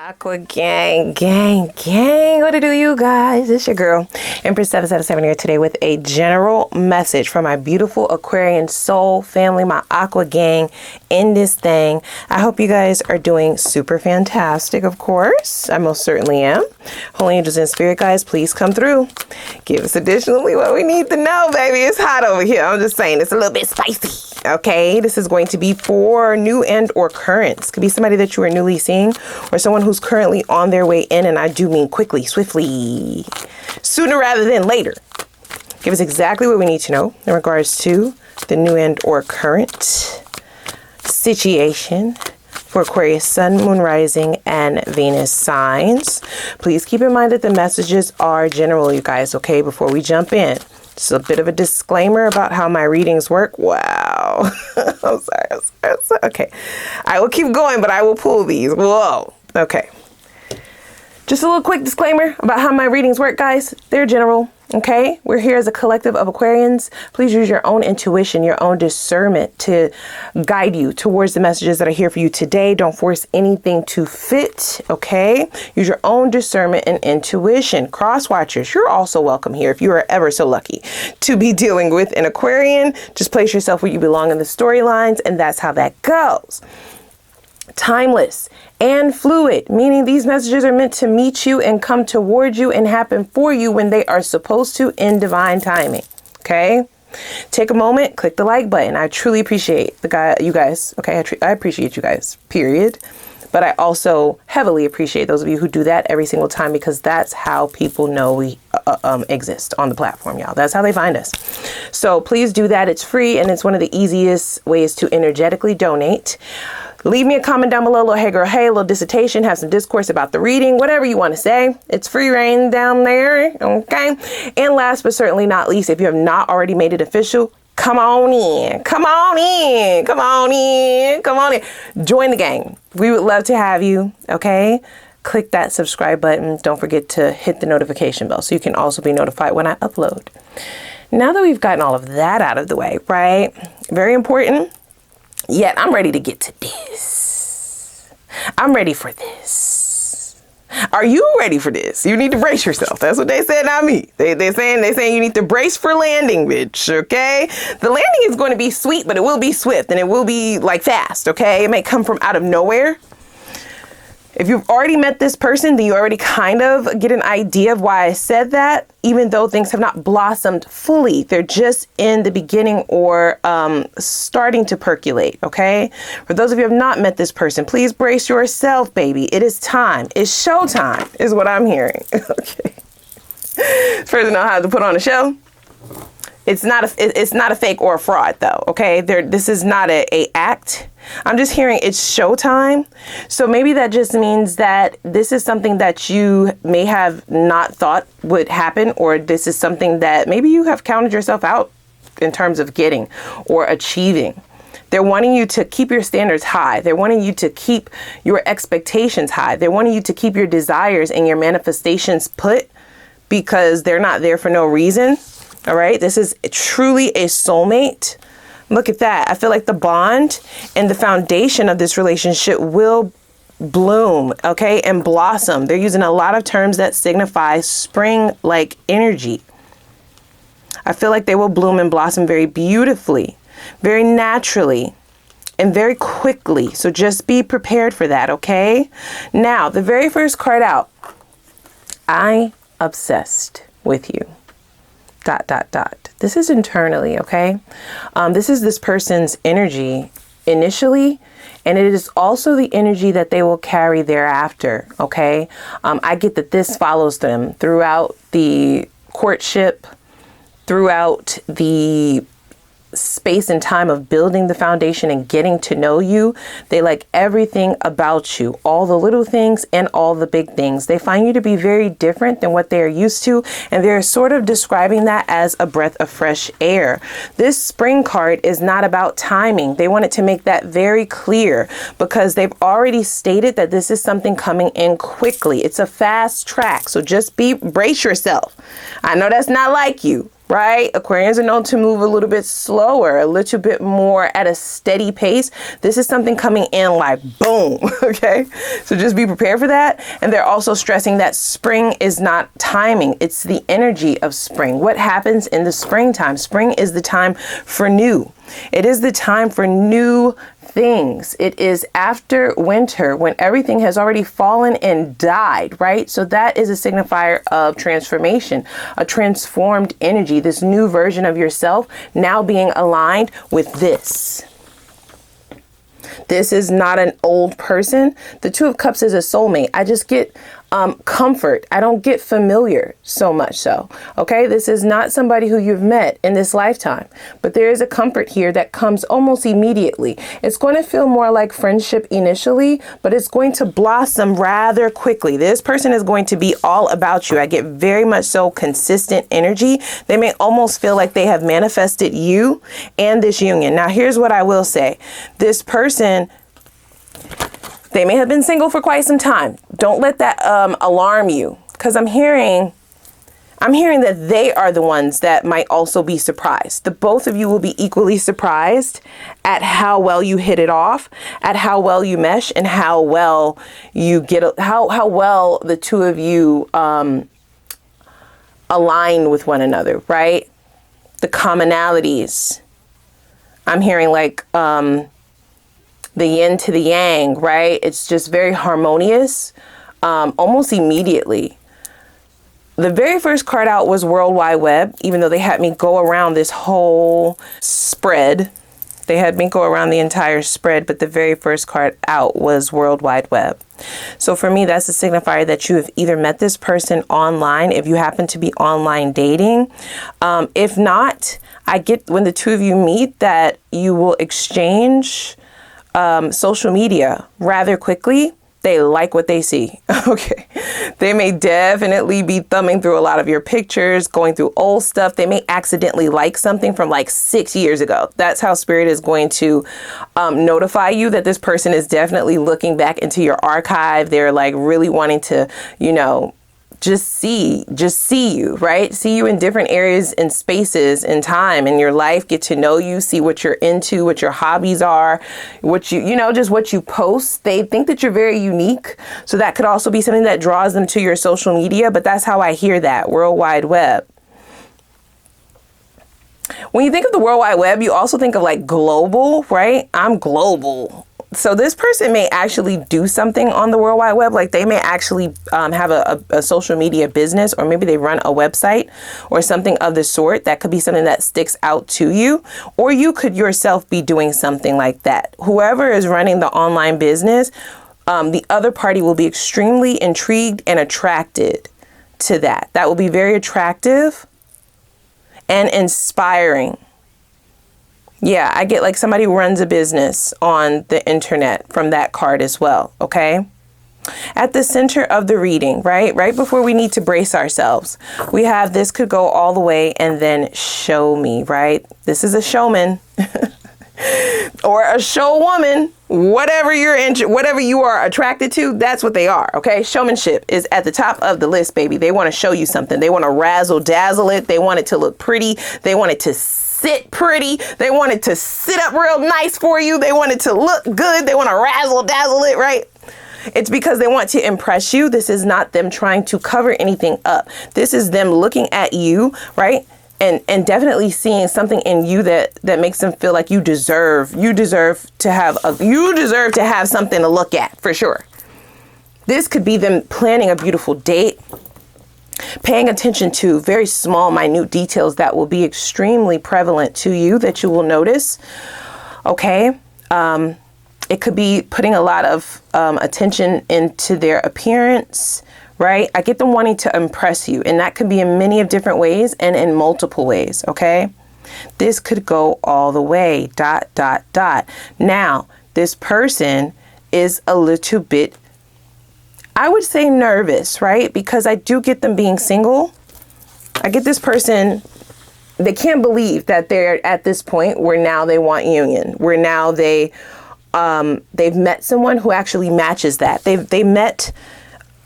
Aqua gang, gang, gang. What to do, you guys? It's your girl, Empress 777 here today with a general message for my beautiful Aquarian soul family, my Aqua gang in this thing. I hope you guys are doing super fantastic, of course. I most certainly am. Holy angels and spirit guys, please come through. Give us additionally what we need to know, baby. It's hot over here. I'm just saying it's a little bit spicy. Okay, this is going to be for new and or currents. Could be somebody that you are newly seeing or someone who's currently on their way in, and I do mean quickly, swiftly, sooner rather than later. Give us exactly what we need to know in regards to the new and or current situation for Aquarius sun, moon, rising, and Venus signs. Please keep in mind that the messages are general, you guys, okay, before we jump in. Just a bit of a disclaimer about how my readings work. Wow. I'm sorry. Okay. I will keep going, but I will pull these. Whoa. Okay. Just a little quick disclaimer about how my readings work, guys. They're general. Okay, we're here as a collective of Aquarians. Please use your own intuition, your own discernment to guide you towards the messages that are here for you today. Don't force anything to fit, okay? Use your own discernment and intuition. Cross watchers, you're also welcome here if you are ever so lucky to be dealing with an Aquarian. Just place yourself where you belong in the storylines, and that's how that goes. Timeless and fluid, meaning these messages are meant to meet you and come towards you and happen for you when they are supposed to in divine timing. Okay, take a moment, click the like button. I truly appreciate you guys. Okay, I appreciate you guys, period. But I also heavily appreciate those of you who do that every single time, because that's how people know we exist on the platform, y'all. That's how they find us. So please do that. It's free, and it's one of the easiest ways to energetically donate. Leave me a comment down below, a little hey girl, hey, a little dissertation, have some discourse about the reading, whatever you want to say. It's free reign down there, okay? And last but certainly not least, if you have not already made it official, come on in, come on in, come on in, come on in. Join the gang. We would love to have you, okay? Click that subscribe button. Don't forget to hit the notification bell so you can also be notified when I upload. Now that we've gotten all of that out of the way, right? Very important. Yet I'm ready to get to this. I'm ready for this. Are you ready for this? You need to brace yourself. That's what they said, not me. They're saying you need to brace for landing, bitch. Okay. The landing is going to be sweet, but it will be swift and it will be like fast. Okay. It may come from out of nowhere. If you've already met this person, then you already kind of get an idea of why I said that, even though things have not blossomed fully. They're just in the beginning or starting to percolate, okay? For those of you who have not met this person, please brace yourself, baby. It is time. It's showtime, is what I'm hearing. Okay. This person knows how to put on a show. It's not a fake or a fraud, though, okay? This is not a act. I'm just hearing it's showtime. So maybe that just means that this is something that you may have not thought would happen, or this is something that maybe you have counted yourself out in terms of getting or achieving. They're wanting you to keep your standards high. They're wanting you to keep your expectations high. They're wanting you to keep your desires and your manifestations put, because they're not there for no reason. All right. This is truly a soulmate. Look at that. I feel like the bond and the foundation of this relationship will bloom, okay, and blossom. They're using a lot of terms that signify spring-like energy. I feel like they will bloom and blossom very beautifully, very naturally, and very quickly. So just be prepared for that, okay? Now, the very first card out, I obsessed with you. ... This is internally, okay? This is this person's energy initially, and it is also the energy that they will carry thereafter, okay? I get that this follows them throughout the courtship, throughout the space and time of building the foundation and getting to know you. They like everything about you, all the little things and all the big things. They find you to be very different than what they're used to, and they're sort of describing that as a breath of fresh air. This spring card is not about timing. They wanted to make that very clear, because they've already stated that this is something coming in quickly. It's a fast track. So just brace yourself. I know that's not like you. right? Aquarians are known to move a little bit slower, a little bit more at a steady pace. This is something coming in like boom, okay? So just be prepared for that. And they're also stressing that spring is not timing. It's the energy of spring. What happens in the springtime? Spring is the time for new. It is the time for new things. It is after winter when everything has already fallen and died, right? So that is a signifier of transformation, a transformed energy, this new version of yourself now being aligned with this. This is not an old person. The Two of Cups is a soulmate. I just get comfort. I don't get familiar so much so. Okay, this is not somebody who you've met in this lifetime, but there is a comfort here that comes almost immediately. It's going to feel more like friendship initially, but it's going to blossom rather quickly. This person is going to be all about you. I get very much so consistent energy. They may almost feel like they have manifested you and this union. Now, here's what I will say. This person, they may have been single for quite some time. Don't let that alarm you, because I'm hearing that they are the ones that might also be surprised. The both of you will be equally surprised at how well you hit it off, at how well you mesh, and how well you get, how well the two of you align with one another, right? The commonalities. I'm hearing like the yin to the yang, right? It's just very harmonious, almost immediately. The very first card out was World Wide Web, even though they had me go around this whole spread. They had me go around the entire spread, but the very first card out was World Wide Web. So for me, that's a signifier that you have either met this person online, if you happen to be online dating. If not, I get when the two of you meet that you will exchange social media rather quickly. They like what they see. Okay. They may definitely be thumbing through a lot of your pictures, going through old stuff. They may accidentally like something from like 6 years ago. That's how Spirit is going to notify you that this person is definitely looking back into your archive. They're like really wanting to, you know, just see you, right? See you in different areas and spaces and time in your life, get to know you, see what you're into, what your hobbies are, what you know, just what you post. They think that you're very unique. So that could also be something that draws them to your social media, but that's how I hear that, World Wide Web. When you think of the World Wide Web, you also think of like global, right? I'm global. So this person may actually do something on the World Wide Web. Like they may actually have a social media business, or maybe they run a website or something of the sort. That could be something that sticks out to you, or you could yourself be doing something like that. Whoever is running the online business, the other party will be extremely intrigued and attracted to that. That will be very attractive and inspiring. Yeah, I get like somebody who runs a business on the internet from that card as well, okay? At the center of the reading, right before we need to brace ourselves, we have this could go all the way and then show me, right? This is a showman or a showwoman, whatever you are attracted to, that's what they are, okay? Showmanship is at the top of the list, baby. They want to show you something. They want to razzle dazzle it. They want it to look pretty. They want it to sit pretty. They want it to sit up real nice for you. They want it to look good. They want to razzle dazzle it, right? It's because they want to impress you. This is not them trying to cover anything up. This is them looking at you, right? And definitely seeing something in you that makes them feel like you deserve to have something to look at, for sure. This could be them planning a beautiful date, paying attention to very small, minute details that will be extremely prevalent to you that you will notice. Okay. It could be putting a lot of attention into their appearance, right? I get them wanting to impress you, and that could be in many of different ways and in multiple ways. Okay. This could go all the way, ... Now, this person is a little bit, I would say, nervous, right? Because I do get them being single. I get this person, they can't believe that they're at this point where now they want union, where now they've met someone who actually matches that. They met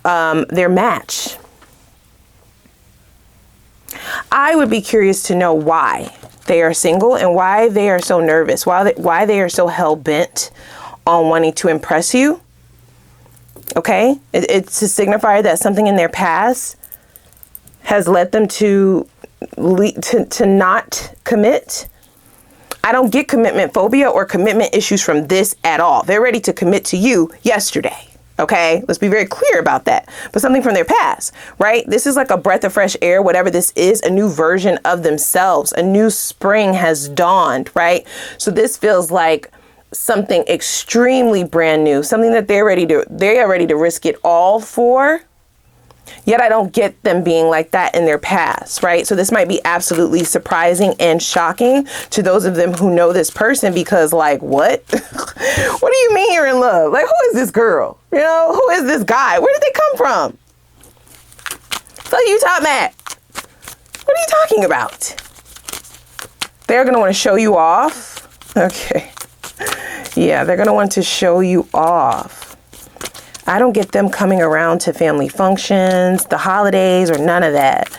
their match. I would be curious to know why they are single and why they are so nervous, why they are so hell-bent on wanting to impress you. Okay? It's a signifier that something in their past has led them to not commit. I don't get commitment phobia or commitment issues from this at all. They're ready to commit to you yesterday. Okay, let's be very clear about that. But something from their past, right? This is like a breath of fresh air, whatever this is, a new version of themselves. A new spring has dawned, right? So this feels like something extremely brand new, something that they are ready to risk it all for. Yet I don't get them being like that in their past, right? So this might be absolutely surprising and shocking to those of them who know this person, because like, what? What do you mean you're in love? Like, who is this girl? You know, who is this guy? Where did they come from? So you talk Matt. What are you talking about? They're going to want to show you off. Okay. Yeah, they're going to want to show you off. I don't get them coming around to family functions, the holidays, or none of that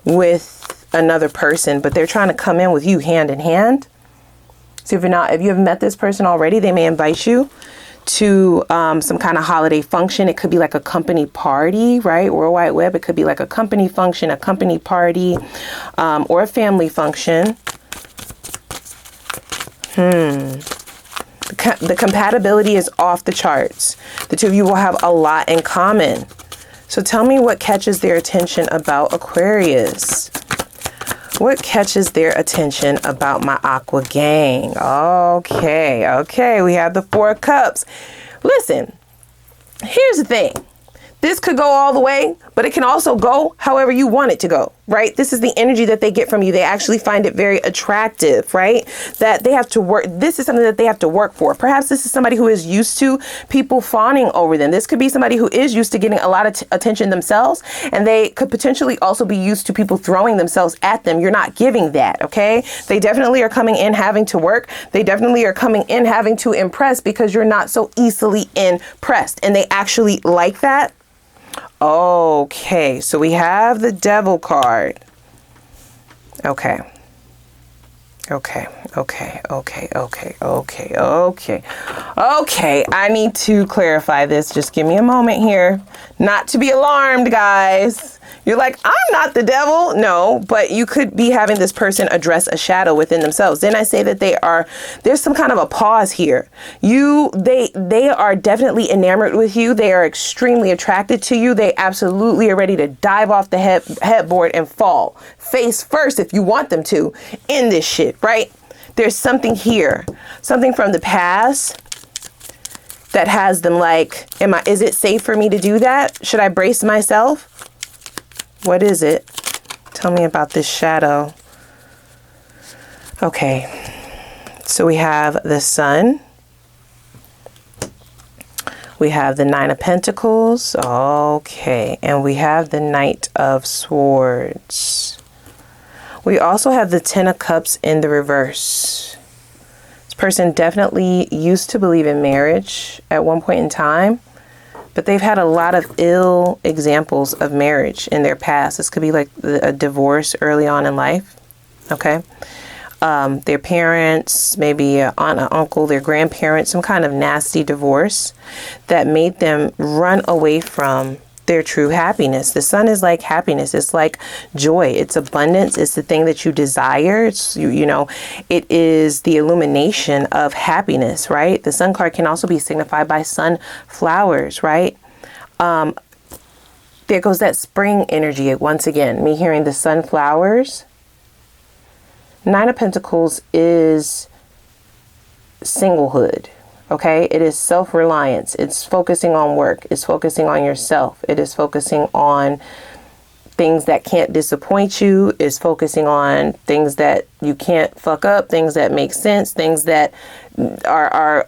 with another person, but they're trying to come in with you hand in hand. So if you haven't met this person already, they may invite you to some kind of holiday function. It could be like a company party, right? World Wide Web. It could be like a company function, a company party, or a family function. The compatibility is off the charts. The two of you will have a lot in common. So tell me what catches their attention about Aquarius. What catches their attention about my Aqua gang? Okay. We have the Four of Cups. Listen, here's the thing. This could go all the way, but it can also go however you want it to go, right? This is the energy that they get from you. They actually find it very attractive, right? That they have to work. This is something that they have to work for. Perhaps this is somebody who is used to people fawning over them. This could be somebody who is used to getting a lot of attention themselves, and they could potentially also be used to people throwing themselves at them. You're not giving that, okay? They definitely are coming in having to work. They definitely are coming in having to impress because you're not so easily impressed, and they actually like that. Okay, so we have the Devil card. Okay, I need to clarify this. Just give me a moment here. Not to be alarmed, guys. You're like, I'm not the devil. No, but you could be having this person address a shadow within themselves. Then I say that there's some kind of a pause here. They are definitely enamored with you. They are extremely attracted to you. They absolutely are ready to dive off the headboard and fall face first, if you want them to, in this shit, right? There's something here, something from the past that has them like, is it safe for me to do that? Should I brace myself? What is it? Tell me about this shadow. Okay, so we have the Sun. We have the Nine of Pentacles. Okay, and we have the Knight of Swords. We also have the Ten of Cups in the reverse. This person definitely used to believe in marriage at one point in time, but they've had a lot of ill examples of marriage in their past. This could be like a divorce early on in life, okay? Their parents, maybe an aunt, an uncle, their grandparents, some kind of nasty divorce that made them run away from their true happiness. The Sun is like happiness. It's like joy. It's abundance. It's the thing that you desire. It's, you know, it is the illumination of happiness, right? The Sun card can also be signified by sunflowers, right? There goes that spring energy once again. Me hearing the sunflowers. Nine of Pentacles is singlehood. Okay, it is self-reliance. It's focusing on work. It's focusing on yourself. It is focusing on things that can't disappoint you. It's focusing on things that you can't fuck up, things that make sense, things that are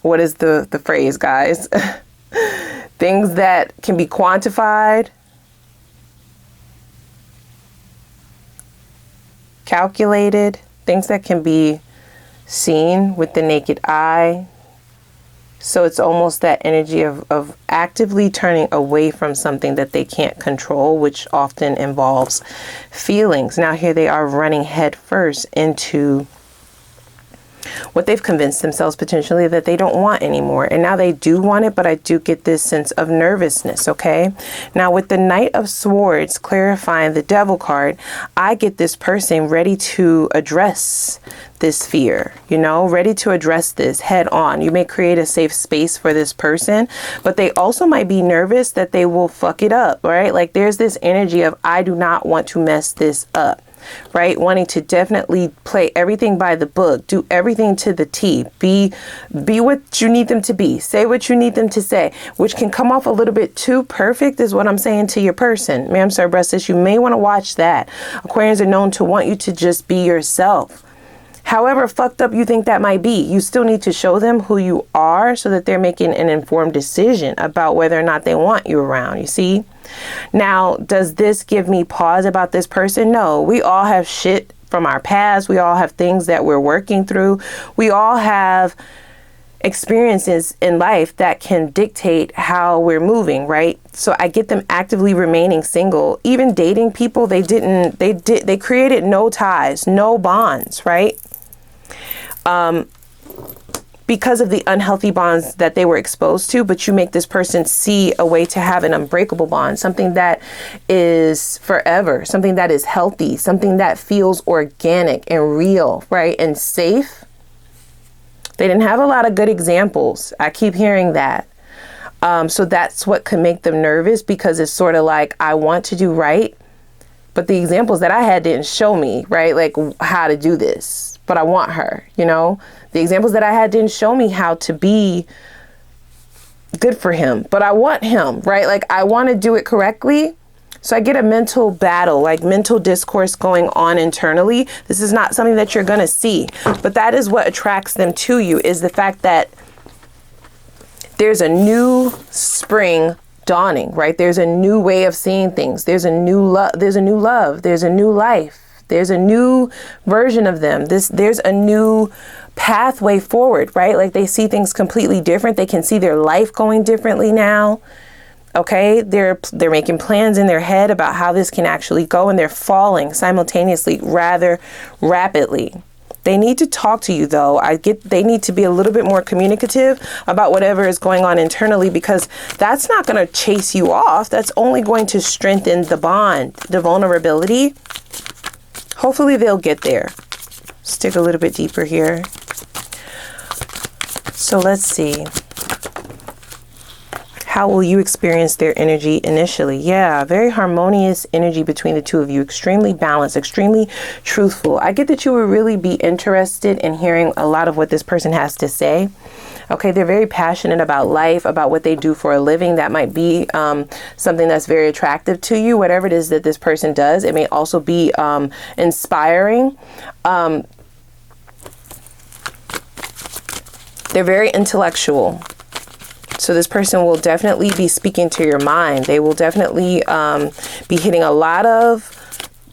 what is the phrase, guys? Things that can be quantified, calculated, things that can be seen with the naked eye, So it's almost that energy of actively turning away from something that they can't control, which often involves feelings. Now here they are running headfirst into what they've convinced themselves potentially that they don't want anymore. And now they do want it, but I do get this sense of nervousness, okay? Now with the Knight of Swords clarifying the Devil card, I get this person ready to address this fear, you know, ready to address this head on. You may create a safe space for this person, but they also might be nervous that they will fuck it up, right? Like there's this energy of, I do not want to mess this up. Right? Wanting to definitely play everything by the book, do everything to the T, be what you need them to be, say what you need them to say, which can come off a little bit too perfect is what I'm saying to your person. Ma'am, sir, breastless, you may want to watch that. Aquarians are known to want you to just be yourself. However fucked up you think that might be, you still need to show them who you are so that they're making an informed decision about whether or not they want you around, you see? Now, does this give me pause about this person? No, we all have shit from our past. We all have things that we're working through. We all have experiences in life that can dictate how we're moving, right? So I get them actively remaining single, even dating people. They created no ties, no bonds, right? Because of the unhealthy bonds that they were exposed to, but you make this person see a way to have an unbreakable bond, something that is forever, something that is healthy, something that feels organic and real, right? And safe. They didn't have a lot of good examples. I keep hearing that. So that's what could make them nervous, because it's sort of like, I want to do right, but the examples that I had didn't show me, right? Like how to do this, but I want her, you know? The examples that I had didn't show me how to be good for him, but I want him, right? Like I want to do it correctly. So I get a mental battle, like mental discourse going on internally. This is not something that you're going to see, but that is what attracts them to you, is the fact that there's a new spring dawning, right? There's a new way of seeing things. There's a new love. There's a new love. There's a new life. There's a new version of them. There's a new pathway forward, right? Like they see things completely different. They can see their life going differently now. Okay, they're making plans in their head about how this can actually go, and they're falling simultaneously rather rapidly. They need to talk to you though. They need to be a little bit more communicative about whatever is going on internally, because that's not going to chase you off. That's only going to strengthen the bond, the vulnerability. Hopefully they'll get there. Stick a little bit deeper here. So let's see. How will you experience their energy initially? Yeah, very harmonious energy between the two of you. Extremely balanced, extremely truthful. I get that you would really be interested in hearing a lot of what this person has to say. Okay, they're very passionate about life, about what they do for a living. That might be something that's very attractive to you. Whatever it is that this person does, it may also be inspiring. They're very intellectual. So this person will definitely be speaking to your mind. They will definitely be hitting a lot of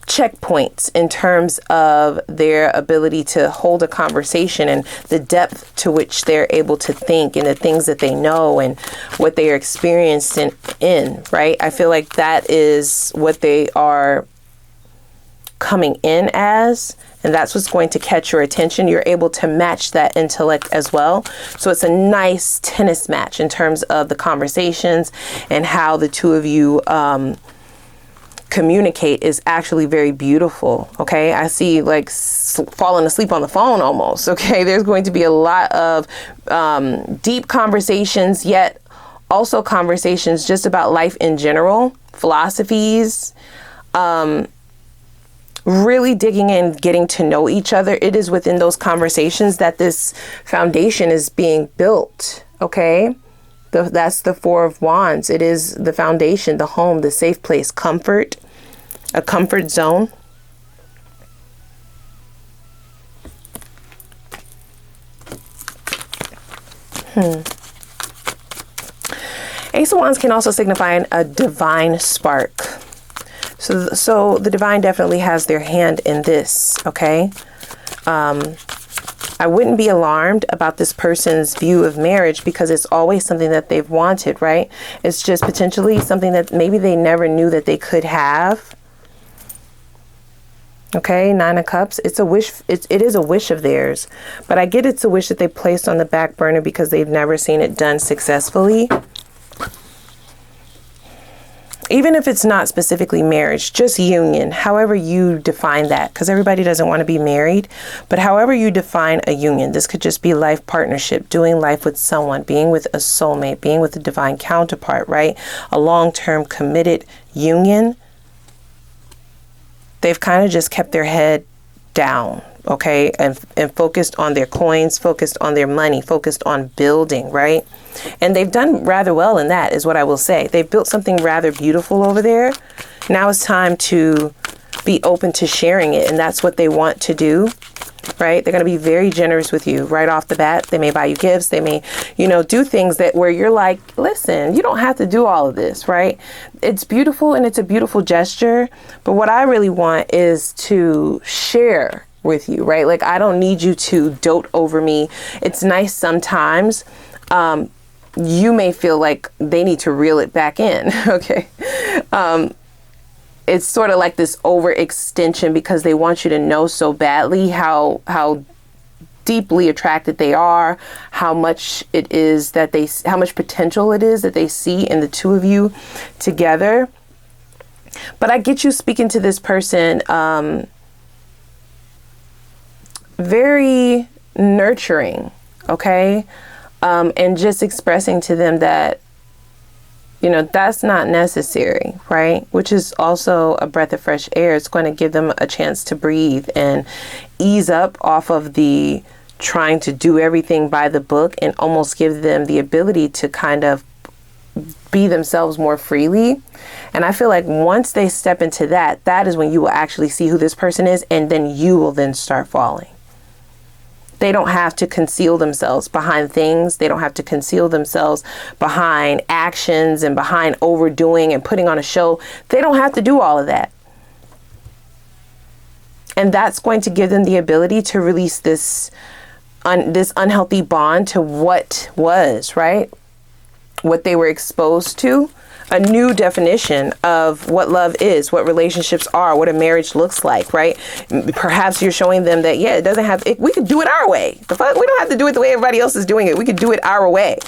checkpoints in terms of their ability to hold a conversation and the depth to which they're able to think and the things that they know and what they are experiencing in, right? I feel like that is what they are coming in as, and that's what's going to catch your attention. You're able to match that intellect as well. So it's a nice tennis match in terms of the conversations, and how the two of you communicate is actually very beautiful. Okay, I see like falling asleep on the phone almost. Okay, there's going to be a lot of deep conversations, yet also conversations just about life in general, philosophies, really digging in, getting to know each other. It is within those conversations that this foundation is being built. Okay, that's the Four of Wands. It is the foundation, the home, the safe place, comfort, a comfort zone. Ace of Wands can also signify a divine spark. So the divine definitely has their hand in this, okay? I wouldn't be alarmed about this person's view of marriage because it's always something that they've wanted, right? It's just potentially something that maybe they never knew that they could have. Okay, Nine of Cups, it's a wish, it is a wish of theirs, but I get it's a wish that they placed on the back burner because they've never seen it done successfully. Even if it's not specifically marriage, just union, however you define that, because everybody doesn't want to be married, but however you define a union, this could just be life partnership, doing life with someone, being with a soulmate, being with a divine counterpart, right? A long-term committed union. They've kind of just kept their head down, okay, and focused on their coins, focused on their money, focused on building, right? And they've done rather well in that, is what I will say. They've built something rather beautiful over there. Now it's time to be open to sharing it, and that's what they want to do, right? They're going to be very generous with you right off the bat. They may buy you gifts. They may, you know, do things that where you're like, listen, you don't have to do all of this, right? It's beautiful and it's a beautiful gesture. But what I really want is to share with you, right? Like, I don't need you to dote over me. It's nice sometimes. You may feel like they need to reel it back in. Okay. It's sort of like this overextension because they want you to know so badly how deeply attracted they are, how much it is that how much potential it is that they see in the two of you together. But I get you speaking to this person, very nurturing. Okay. And just expressing to them that, you know, that's not necessary, right? Which is also a breath of fresh air. It's going to give them a chance to breathe and ease up off of the trying to do everything by the book, and almost give them the ability to kind of be themselves more freely. And I feel like once they step into that, that is when you will actually see who this person is, and then you will then start falling. They don't have to conceal themselves behind things. They don't have to conceal themselves behind actions and behind overdoing and putting on a show. They don't have to do all of that. And that's going to give them the ability to release this unhealthy bond to what was, right? What they were exposed to. A new definition of what love is, what relationships are, what a marriage looks like, right? Perhaps you're showing them that, yeah, it doesn't have, we could do it our way. The fuck, we don't have to do it the way everybody else is doing it. We could do it our way.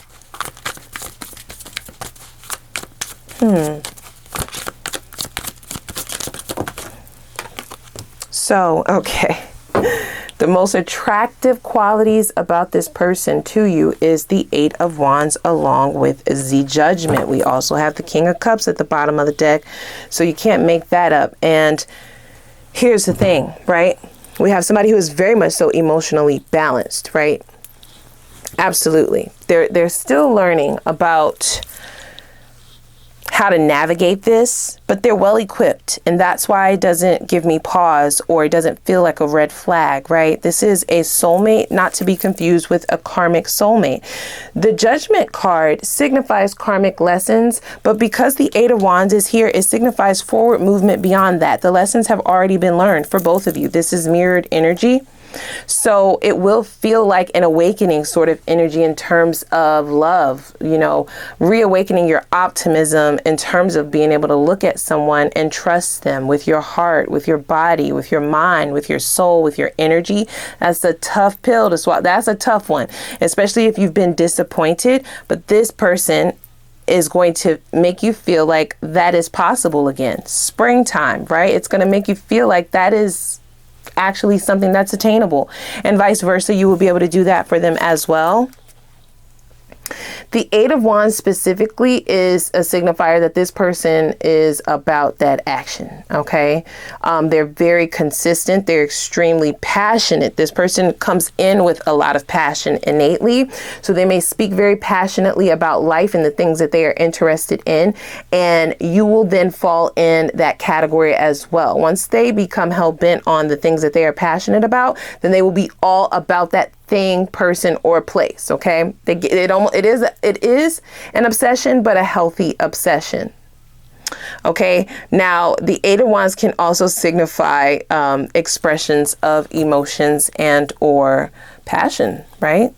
So, okay. The most attractive qualities about this person to you is the Eight of Wands along with the Judgment. We also have the King of Cups at the bottom of the deck, so you can't make that up. And here's the thing, right? We have somebody who is very much so emotionally balanced, right? Absolutely. They're still learning about how to navigate this, but they're well equipped, and that's why it doesn't give me pause, or it doesn't feel like a red flag, right? This is a soulmate, not to be confused with a karmic soulmate. The Judgment card signifies karmic lessons, but because the Eight of Wands is here, it signifies forward movement beyond that. The lessons have already been learned for both of you. This is mirrored energy. So it will feel like an awakening sort of energy in terms of love, you know, reawakening your optimism in terms of being able to look at someone and trust them with your heart, with your body, with your mind, with your soul, with your energy. That's a tough pill to swallow. That's a tough one, especially if you've been disappointed. But this person is going to make you feel like that is possible again. Springtime, right? It's going to make you feel like that is actually something that's attainable, and vice versa. You will be able to do that for them as well. The Eight of Wands specifically is a signifier that this person is about that action. Okay. They're very consistent. They're extremely passionate. This person comes in with a lot of passion innately. So they may speak very passionately about life and the things that they are interested in. And you will then fall in that category as well. Once they become hell bent on the things that they are passionate about, then they will be all about that thing, person, or place. Okay. It is an obsession, but a healthy obsession. Okay, now the Eight of Wands can also signify expressions of emotions and or passion, right?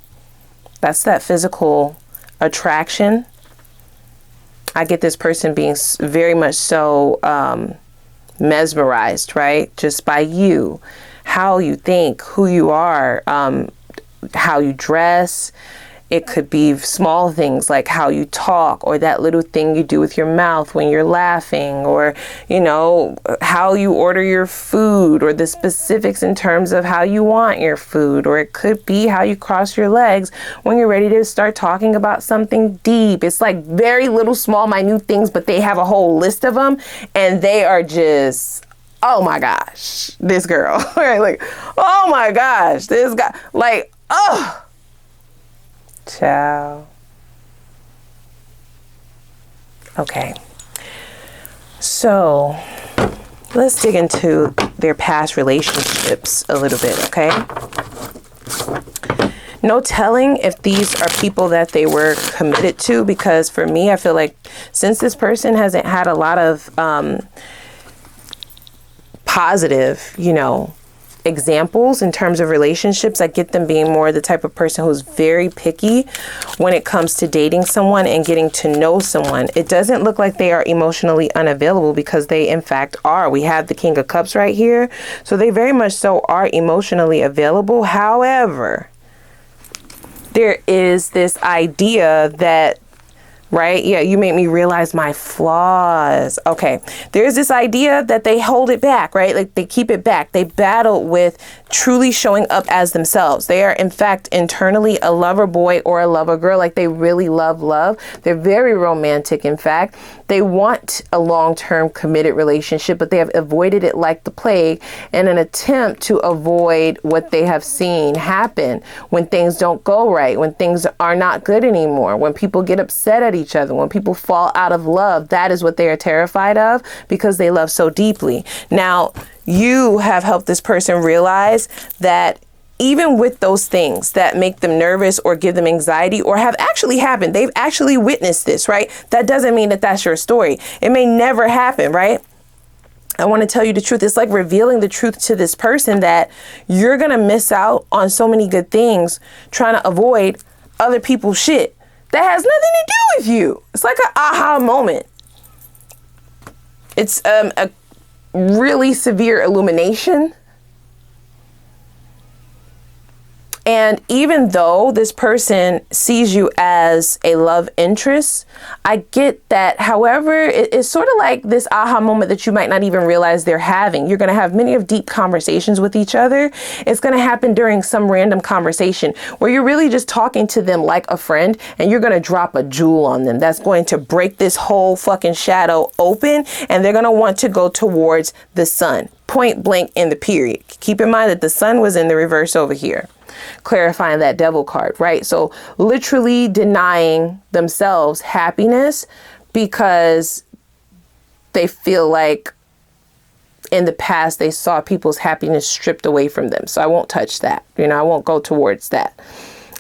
That's that physical attraction. I get this person being very much so mesmerized, right? Just by you, how you think, who you are, how you dress. It could be small things like how you talk, or that little thing you do with your mouth when you're laughing, or, you know, how you order your food, or the specifics in terms of how you want your food. Or it could be how you cross your legs when you're ready to start talking about something deep. It's like very little, small, minute things, but they have a whole list of them, and they are just, oh my gosh, this girl, right? Like, oh my gosh, this guy, like, oh. Ciao. Okay, so let's dig into their past relationships a little bit, okay? No telling if these are people that they were committed to, because for me, I feel like since this person hasn't had a lot of positive, you know, examples in terms of relationships, I get them being more the type of person who's very picky when it comes to dating someone and getting to know someone. It doesn't look like they are emotionally unavailable, because they in fact are. We have the King of Cups right here, so they very much so are emotionally available. However, there is this idea that, right? Yeah, you make me realize my flaws. Okay. There's this idea that they hold it back, right? Like they keep it back. They battle with truly showing up as themselves. They are, in fact, internally a lover boy or a lover girl. Like they really love love. They're very romantic. In fact, they want a long-term committed relationship, but they have avoided it like the plague in an attempt to avoid what they have seen happen when things don't go right, when things are not good anymore, when people get upset at each other, when people fall out of love. That is what they are terrified of, because they love so deeply. Now, you have helped this person realize that even with those things that make them nervous or give them anxiety or have actually happened, they've actually witnessed this, right? That doesn't mean that that's your story. It may never happen, right? I want to tell you the truth. It's like revealing the truth to this person that you're going to miss out on so many good things trying to avoid other people's shit that has nothing to do with you. It's like an aha moment. It's a really severe illumination. And even though this person sees you as a love interest, I get that. However, it's sort of like this aha moment that you might not even realize they're having. You're going to have many of deep conversations with each other. It's going to happen during some random conversation where you're really just talking to them like a friend, and you're going to drop a jewel on them that's going to break this whole fucking shadow open, and they're going to want to go towards the sun, point blank in the period. Keep in mind that the sun was in the reverse over here, clarifying that devil card, right? So literally denying themselves happiness because they feel like in the past they saw people's happiness stripped away from them. So I won't touch that. You know, I won't go towards that.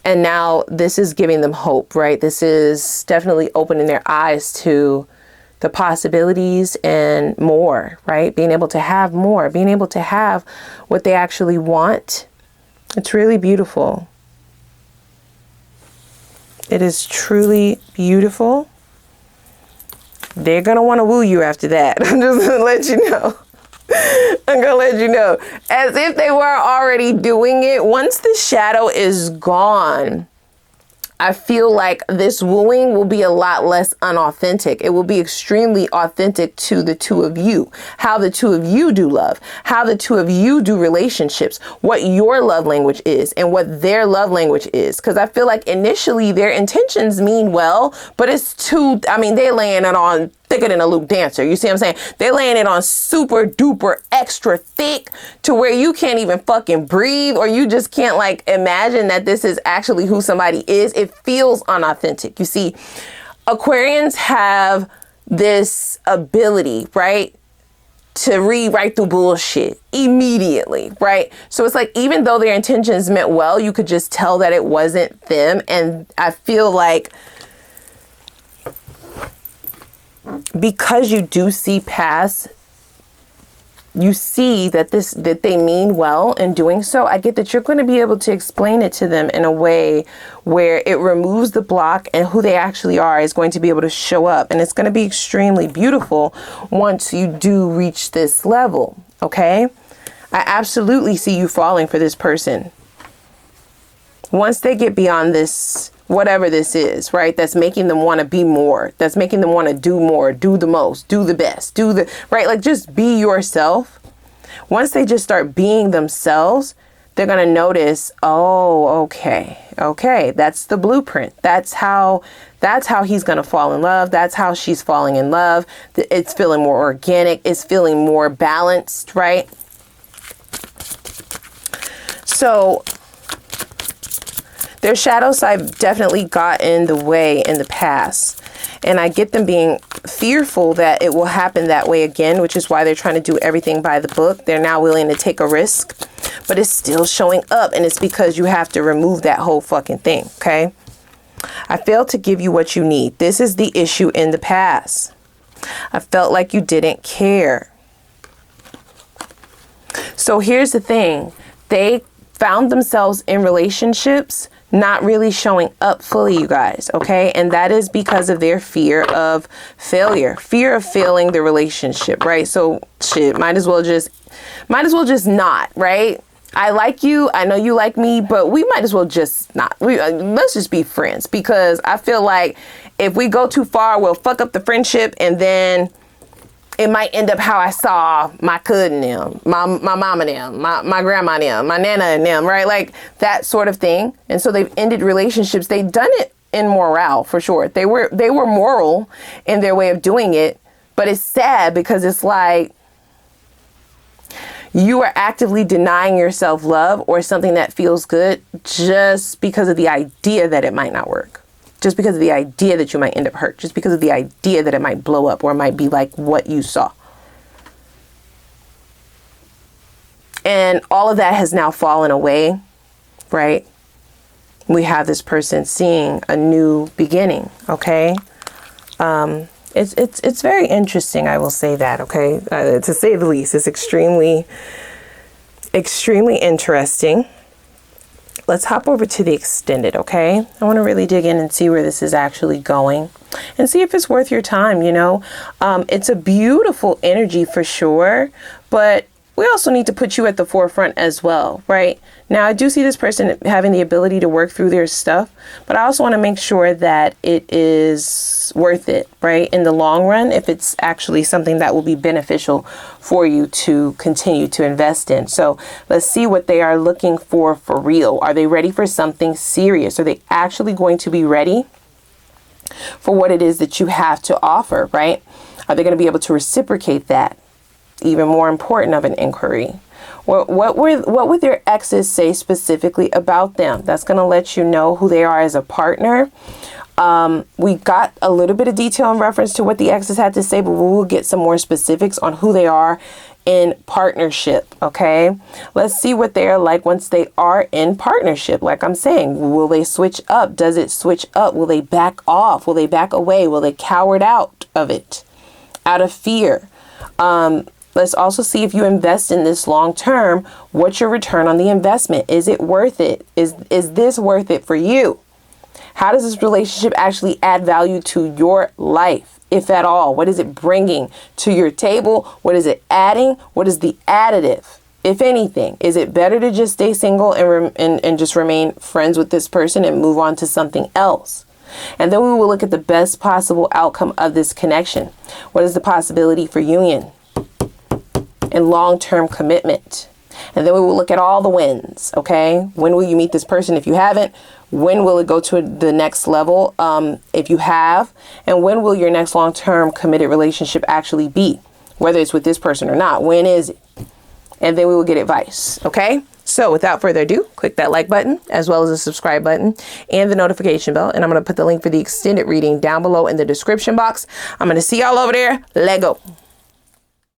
And now this is giving them hope, right? This is definitely opening their eyes to the possibilities and more, right? Being able to have more, being able to have what they actually want. It's really beautiful. It is truly beautiful. They're going to want to woo you after that. I'm just going to let you know. I'm going to let you know. As if they were already doing it. Once the shadow is gone, I feel like this wooing will be a lot less unauthentic. It will be extremely authentic to the two of you. How the two of you do love. How the two of you do relationships. What your love language is and what their love language is. Because I feel like initially their intentions mean well, but it's too, I mean, they're laying it on thicker than a loop dancer. You see what I'm saying? They're laying it on super duper extra thick to where you can't even fucking breathe, or you just can't like imagine that this is actually who somebody is. It feels unauthentic. You see, Aquarians have this ability, right, to read right through bullshit immediately, right? So it's like, even though their intentions meant well, you could just tell that it wasn't them. And I feel like because you do see past, you see that that they mean well in doing so. I get that you're going to be able to explain it to them in a way where it removes the block, and who they actually are is going to be able to show up. And it's going to be extremely beautiful once you do reach this level. Okay. I absolutely see you falling for this person. Once they get beyond this, whatever this is, right? That's making them want to be more. That's making them want to do more, do the most, do the best, right? Like, just be yourself. Once they just start being themselves, they're going to notice, oh, okay, that's the blueprint. That's how he's going to fall in love. That's how she's falling in love. It's feeling more organic. It's feeling more balanced, right? So their shadow side definitely got in the way in the past. And I get them being fearful that it will happen that way again, which is why they're trying to do everything by the book. They're now willing to take a risk, but it's still showing up. And it's because you have to remove that whole fucking thing. Okay. I failed to give you what you need. This is the issue in the past. I felt like you didn't care. So here's the thing. They found themselves in relationships not really showing up fully, you guys, okay? And that is because of their fear of failure, fear of failing the relationship, right? So shit, might as well just not, right? I like you, I know you like me, but we might as well just not. Let's just be friends, because I feel like if we go too far, we'll fuck up the friendship, and then it might end up how I saw my cousin them, my mama them, my grandma them, my nana and them, right? Like that sort of thing. And so they've ended relationships. They've done it in morale, for sure. They were moral in their way of doing it, but it's sad because it's like you are actively denying yourself love or something that feels good just because of the idea that it might not work. Just because of the idea that you might end up hurt. Just because of the idea that it might blow up or it might be like what you saw. And all of that has now fallen away, right? We have this person seeing a new beginning, okay? It's very interesting, I will say that, okay? To say the least, it's extremely interesting. Let's hop over to the extended, okay? I want to really dig in and see where this is actually going and see if it's worth your time, you know? It's a beautiful energy for sure, but we also need to put you at the forefront as well, right? Now, I do see this person having the ability to work through their stuff, but I also want to make sure that it is worth it, right? In the long run, if it's actually something that will be beneficial for you to continue to invest in. So let's see what they are looking for real. Are they ready for something serious? Are they actually going to be ready for what it is that you have to offer, right? Are they going to be able to reciprocate that? Even more important of an inquiry. What would their exes say specifically about them? That's going to let you know who they are as a partner. We got a little bit of detail in reference to what the exes had to say, but we will get some more specifics on who they are in partnership. Okay, let's see what they are like once they are in partnership. Like I'm saying, will they switch up? Does it switch up? Will they back off? Will they back away? Will they cower out of it out of fear? Let's also see if you invest in this long term, what's your return on the investment? Is it worth it? Is this worth it for you? How does this relationship actually add value to your life, if at all? What is it bringing to your table? What is it adding? What is the additive, if anything? Is it better to just stay single and just remain friends with this person and move on to something else? And then we will look at the best possible outcome of this connection. What is the possibility for union and long-term commitment? And then we will look at all the wins. Okay, when will you meet this person if you haven't? When will it go to the next level if you have? And when will your next long-term committed relationship actually be? Whether it's with this person or not, when is it? And then we will get advice. Okay, so without further ado, click that like button as well as the subscribe button and the notification bell. And I'm going to put the link for the extended reading down below in the description box. I'm going to see y'all over there. Let go.